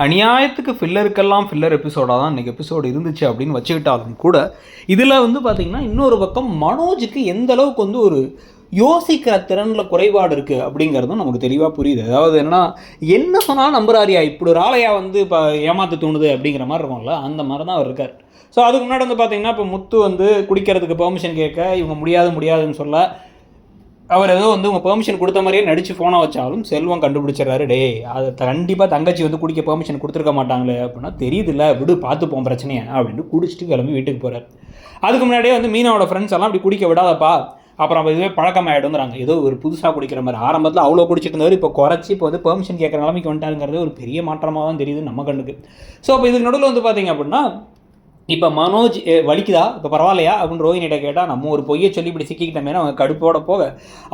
அநியாயத்துக்கு ஃபில்லருக்கெல்லாம் ஃபில்லர் எபிசோடாக தான் இன்றைக்கி எபிசோடு இருந்துச்சு அப்படின்னு வச்சுக்கிட்டாலும் கூட இதில் வந்து பார்த்திங்கன்னா இன்னொரு பக்கம் மனோஜுக்கு எந்த அளவுக்கு வந்து ஒரு யோசிக்கிற திறனில் குறைபாடு இருக்குது அப்படிங்கிறதும் நமக்கு தெளிவாக புரியுது. அதாவது என்ன சொன்னால் நம்புறாரியா, இப்படி ஒரு ஆளையா வந்து இப்போ ஏமாற்ற தோணுது அப்படிங்கிற மாதிரி இருக்கும்ல, அந்த மாதிரி தான் அவர் இருக்கார். ஸோ அதுக்கு முன்னாடி வந்து பார்த்திங்கன்னா இப்போ முத்து வந்து குடிக்கிறதுக்கு பெர்மிஷன் கேட்க இவங்க முடியாதுன்னு சொல்ல அவர் ஏதோ வந்து உங்கள் பெர்மிஷன் கொடுத்த மாதிரியே நடித்து ஃபோனை வச்சாலும் செல்வம் கண்டுபிடிச்சிடறாரு. டே அது கண்டிப்பாக தங்கச்சி வந்து குடிக்க பெர்மிஷன் கொடுத்துருக்க மாட்டாங்களே அப்படின்னா, தெரியுதுல்ல விடு பார்த்துப்போம் பிரச்சனையை அப்படின்ட்டு குடிச்சிட்டு கிளம்பி வீட்டுக்கு போகிறார். அதுக்கு முன்னாடியே வந்து மீனாவோட ஃப்ரெண்ட்ஸ் எல்லாம் அப்படி குடிக்க விடாதப்பா, அப்புறம் இதுவே பழக்கமாயிடுங்கிறாங்க. ஏதோ ஒரு புதுசாக குடிக்கிற மாதிரி. ஆரம்பத்தில் அவ்வளோ குடிச்சிட்டு இருந்தவர் இப்போ குறைச்சி இப்போ வந்து பெர்மிஷன் கேட்குற நிலைமைக்கு வந்துட்டாருங்கிறது ஒரு பெரிய மாற்றமாக தான் தெரியுது நம்ம கண்ணுக்கு. ஸோ அப்போ இதுக்கு நடுவில் வந்து பார்த்தீங்க அப்படின்னா, இப்போ மனோஜ் வலிக்குதா இப்போ பரவாயில்லையா அப்படின்னு ரோஹினிகிட்ட கேட்டால் நம்ம ஒரு பொய்யை சொல்லி இப்படி சிக்கிக்கிட்டமே அவங்க கடுப்போட போக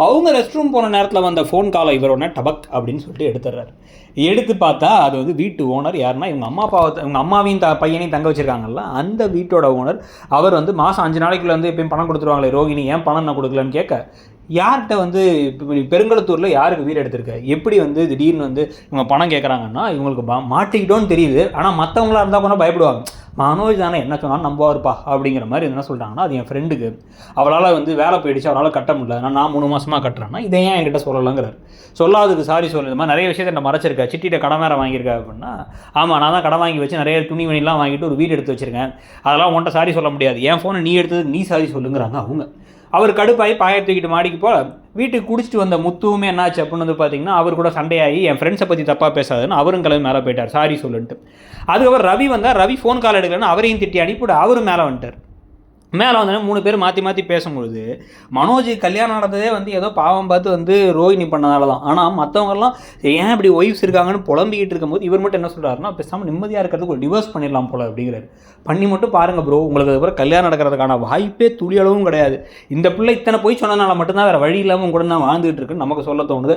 அவங்க ரெஸ்ட் ரூம் போன நேரத்தில் வந்த ஃபோன் காலை இவர் ஒன்று டபக் அப்படின்னு சொல்லிட்டு எடுத்துடுறாரு. எடுத்து பார்த்தா அது வந்து வீட்டு ஓனர் யாருன்னா இவங்க அம்மாவையும் பையனையும் தங்க வச்சுருக்காங்கல்ல, அந்த வீட்டோட ஓனர். அவர் வந்து மாதம் 5 நாளைக்குள்ள வந்து எப்பயும் பணம் கொடுத்துருவாங்களே ரோஹினி, ஏன் பணம் நான் கொடுக்கலன்னு கேட்க, யார்கிட்ட வந்து பெருங்கலத்தூரில் யாருக்கு வீடு எடுத்திருக்க, எப்படி வந்து திடீர்னு வந்து இவங்க பணம் கேட்குறாங்கன்னா இவங்களுக்கு மாட்டிக்கிட்டோன்னு தெரியுது. ஆனால் மற்றவங்களா இருந்தால் கூட பயப்படுவாங்க. மனோஜ் தானே என்ன சொன்னாலும் நம்புவார்ப்பா அப்படிங்கிற மாதிரி என்ன சொல்லிட்டாங்கன்னா, அது என் ஃப்ரெண்டுக்கு அவளால் வந்து வேலை போயிடுச்சு, அவளால் கட்ட முடியல, நான் 3 மாதமாக கட்டுறேன்னா இதை ஏன் என்கிட்ட சொல்லலைங்கிறார். சொல்லாதுக்கு சாரி சொல்லுது மாதிரி நிறைய விஷயத்தை என்ன மறைச்சிருக்கா, சிட்டிகிட்ட கடன் வேறு வாங்கியிருக்கா அப்படின்னா, ஆமாம் நான் தான் கடன் வாங்கி வச்சு நிறைய துணி மணிலாம் வாங்கிட்டு ஒரு வீடு எடுத்து வச்சுருக்கேன், அதெல்லாம் உன்ட்ட சாரி சொல்ல முடியாது, என் ஃபோனை நீ எடுத்தது நீ சாரி சொல்லுங்கிறாங்க அவங்க. அவர் கடுப்பாகி பாயை தூக்கிட்டு மாடிக்கு போல வீட்டுக்கு குடிச்சிட்டு வந்த முத்துவுமே என்னாச்சு அப்படின்னு வந்து பார்த்தீங்கன்னா, அவர் கூட சண்டையாகி என் ஃப்ரெண்ட்ஸை பற்றி தப்பாக பேசாதுன்னு அவரும் கிளம்பி மேலே போயிட்டார் சாரி சொல்லிட்டு. அதுக்கப்புறம் ரவி வந்தால், ரவி ஃபோன் கால் எடுக்கலன்னு அவரையும் திட்டி அனுப்பிவிட்டு அவரும் மேலே வந்துட்டார். மேலே வந்தோடனே 3 பேர் மாற்றி பேசும்பொழுது மனோஜ் கல்யாணம் நடந்ததே வந்து ஏதோ பாவம் பார்த்து வந்து ரோஹினி பண்ணதால தான். ஆனால் மற்றவங்கெல்லாம் ஏன் இப்படி ஒய்ஃப்ஸ் இருக்காங்கன்னு புலம்பிக்கிட்டு இருக்கும்போது இவர் மட்டும் என்ன சொல்கிறாருன்னா, பேசாமல் நிம்மதியாக இருக்கிறதுக்கு ஒரு டிவோர்ஸ் பண்ணிடலாம் போல அப்படிங்கிறாரு. பண்ணி மட்டும் பாருங்கள் ப்ரோ, உங்களுக்கு அதுக்கப்புறம் கல்யாணம் நடக்கிறதுக்கான வாய்ப்பே துளி அளவும் கிடையாது. இந்த பிள்ளை இத்தனை போய் சொன்னதுனால மட்டும்தான் வேறு வழி இல்லாமல் கூட தான் வாழ்ந்துகிட்டு இருக்குன்னு நமக்கு சொல்ல தோணுது.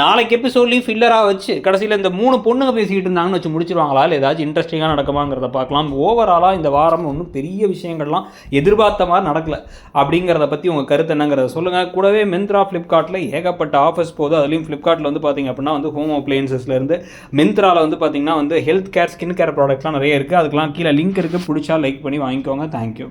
நாளைக்கு எபிசோட்லையும் ஃபில்லராக வச்சு கடைசியில் இந்த 3 பொண்ணுங்க பேசிக்கிட்டு இருந்தாங்கன்னு வச்சு முடிச்சிருவாங்களா, இல்லை ஏதாச்சும் இன்ட்ரெஸ்டிங்காக நடக்குமாங்கிறத பார்க்கலாம். ஓவராலாக இந்த வாரம் ஒன்றும் பெரிய விஷயங்கள்லாம் எதிர்பார்த்த மாதிரி நடக்கல அப்படிங்கிறத பற்றி உங்கள் கருத்து என்னங்கிறத சொல்லுங்கள். கூடவே மிந்த்ரா ஃப்ளிப்கார்ட்டில் ஏகப்பட்ட ஆஃபர்ஸ் போகுது. அதுலேயும் ஃப்ளிப்கார்ட்டில் வந்து பார்த்திங்க அப்படின்னா வந்து ஹோம் அப்ளையன்சஸ்லேருந்து மிந்த்ராவில் வந்து பார்த்திங்கன்னா வந்து ஹெல்த் கேர், ஸ்கின் கேர் ப்ராடக்ட்ஸ்லாம் நிறைய இருக்குது. அதுக்கெலாம் கீழே லிங்க் இருக்குது, பிடிச்சா லைக் பண்ணி வாங்கிக்கோங்க. தேங்க்யூ.